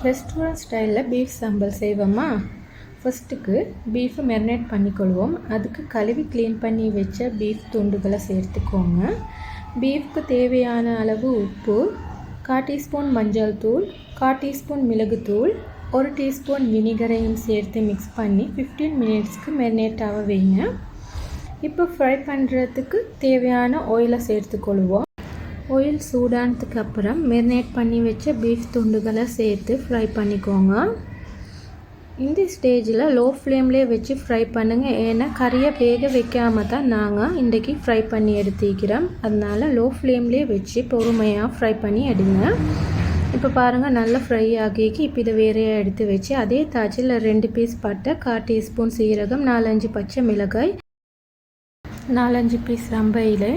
Restaurant ஸ்டைலில் beef சம்பல் செய்வோமா? ஃபஸ்ட்டுக்கு பீஃபை marinate பண்ணிக்கொள்வோம். அதுக்கு கழுவி க்ளீன் பண்ணி வச்ச பீஃப் துண்டுகளை சேர்த்துக்கோங்க. பீஃப்க்கு தேவையான அளவு உப்பு, 1/4 டீஸ்பூன் மஞ்சள் தூள், 1/4 டீஸ்பூன் மிளகுத்தூள், 1 டீஸ்பூன் வினிகரையும் சேர்த்து மிக்ஸ் பண்ணி 15 மினிட்ஸ்க்கு மெரினேட் ஆக வைங்க. இப்போ ஃப்ரை பண்ணுறதுக்கு தேவையான ஆயிலை சேர்த்துக்கொள்வோம். ஆயில் சூடானதுக்கு அப்புறம் மெரினேட் பண்ணி வச்ச பீஃப் துண்டுகளை சேர்த்து ஃப்ரை பண்ணிக்கோங்க. இந்த ஸ்டேஜில் லோ ஃப்ளேம்லேயே வச்சு ஃப்ரை பண்ணுங்கள். ஏன்னா கறியை வேக வைக்காமல் தான் நாங்கள் இன்றைக்கி ஃப்ரை பண்ணி எடுத்துக்கிறோம். அதனால் லோ ஃப்ளேம்லேயே வச்சு பொறுமையாக ஃப்ரை பண்ணி எடுங்க. இப்போ பாருங்கள், நல்லா ஃப்ரை ஆகிக்கு. இப்போ இதை வேறையாக எடுத்து வச்சு அதே தாச்சில் 2 பீஸ் பட்டை, 1/4 டீஸ்பூன் சீரகம், 4-5 பச்சை மிளகாய், 4-5 பீஸ் ரம்ப இலை,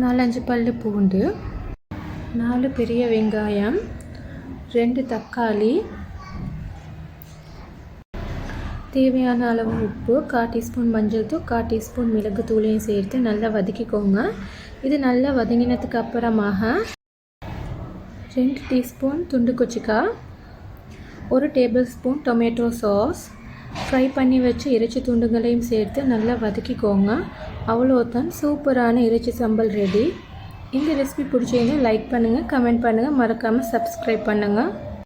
4-5 பல்லு பூண்டு, 4 பெரிய வெங்காயம், 2 தக்காளி, தேவையான அளவு உப்பு, 1/4 டீஸ்பூன் மஞ்சள் தூள், 1/4 டீஸ்பூன் மிளகு தூளையும் சேர்த்து நல்லா வதக்கிக்கோங்க. இது நல்லா வதங்கினதுக்கு அப்புறமாக 2 டீஸ்பூன் துண்டு கொச்சிக்காய், 1 table spoon tomato sauce, fry பண்ணி வச்சு இறைச்சி துண்டுகளையும் சேர்த்து நல்லா வதக்கிக்கோங்க. அவ்வளோதான், சூப்பரான இறைச்சி சம்பல் ரெடி. இந்த ரெசிபி பிடிச்சிங்கன்னா லைக் பண்ணுங்கள், கமெண்ட் பண்ணுங்கள், மறக்காமல் சப்ஸ்கிரைப் பண்ணுங்கள்.